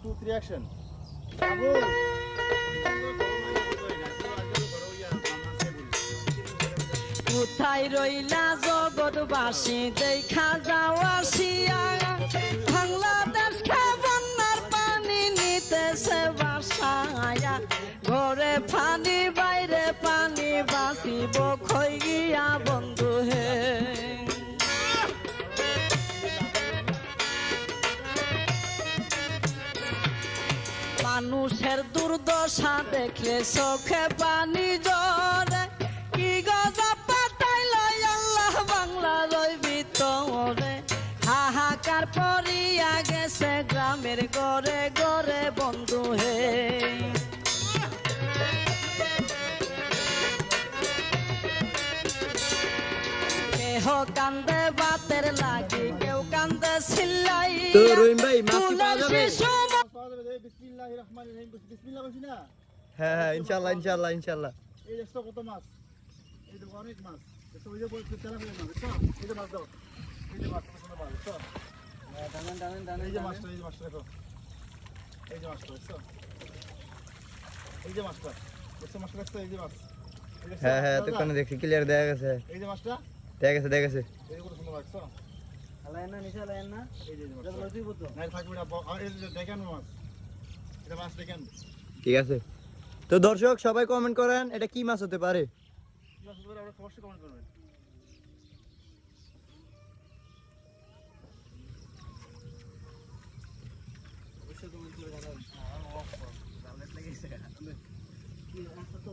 2 3 action কোথায় রইলা জগৎবাসী দেখা যাও আসিয়া বাংলাদেশ বন্যার পানি নিতেছে বাসায়া ঘরে পানি বাইরে পানি বাঁচিব খই গিয়া বন্ধু হে মানুষের দুর্দশা দেখলে চোখে পানি জরে কি গজা পাঠাইল আল্লাহ বাংলার ওই ভিতরে হাহাকার পরিয়া গেছে গ্রামের গড়ে গড়ে বন্ধু হে কেহ কান্দে বাতের লাগি কেউ কান্দে সিল্লাই তো রহিম ভাই মাছ কি পাওয়া যাবে? বিসমিল্লাহির রহমানির রহিম বিসমিল্লাহ বলছি না হ্যাঁ হ্যাঁ ইনশাআল্লাহ ইনশাআল্লাহ ইনশাআল্লাহ। এই দেখছো কত মাছ এই দেখো অনেক মাছ দেখছো ওই যে বলছে তেলা ফেলে মাছ দেখছো এই যে মাছ দাও এই যে মাছ কত মাছ দেখছো এই যে মাছটা দেখো এই যে মাছটা দেখছো এই যে মাছটা দেখছো মাছটা দেখছো এই যে মাছ হ্যাঁ হ্যাঁ দোকানে দেখছি ক্লিয়ার দেখা গেছে এই যে মাছটা দেখা গেছে দেখা গেছে। এই যে কত সুন্দর লাগছো আলাইনা নিচে লাইনা এই যে মাছ না থাকবে না এই যে দেখেন মাছ এটা মাছ দেখেন ঠিক আছে। তো দর্শক সবাই কমেন্ট করেন এটা কি মাছ হতে পারে। মাছ ধরে আমরা অবশ্যই কমেন্ট করবেন অবশ্যই কমেন্ট করে জানাবেন কি রাস্তা তো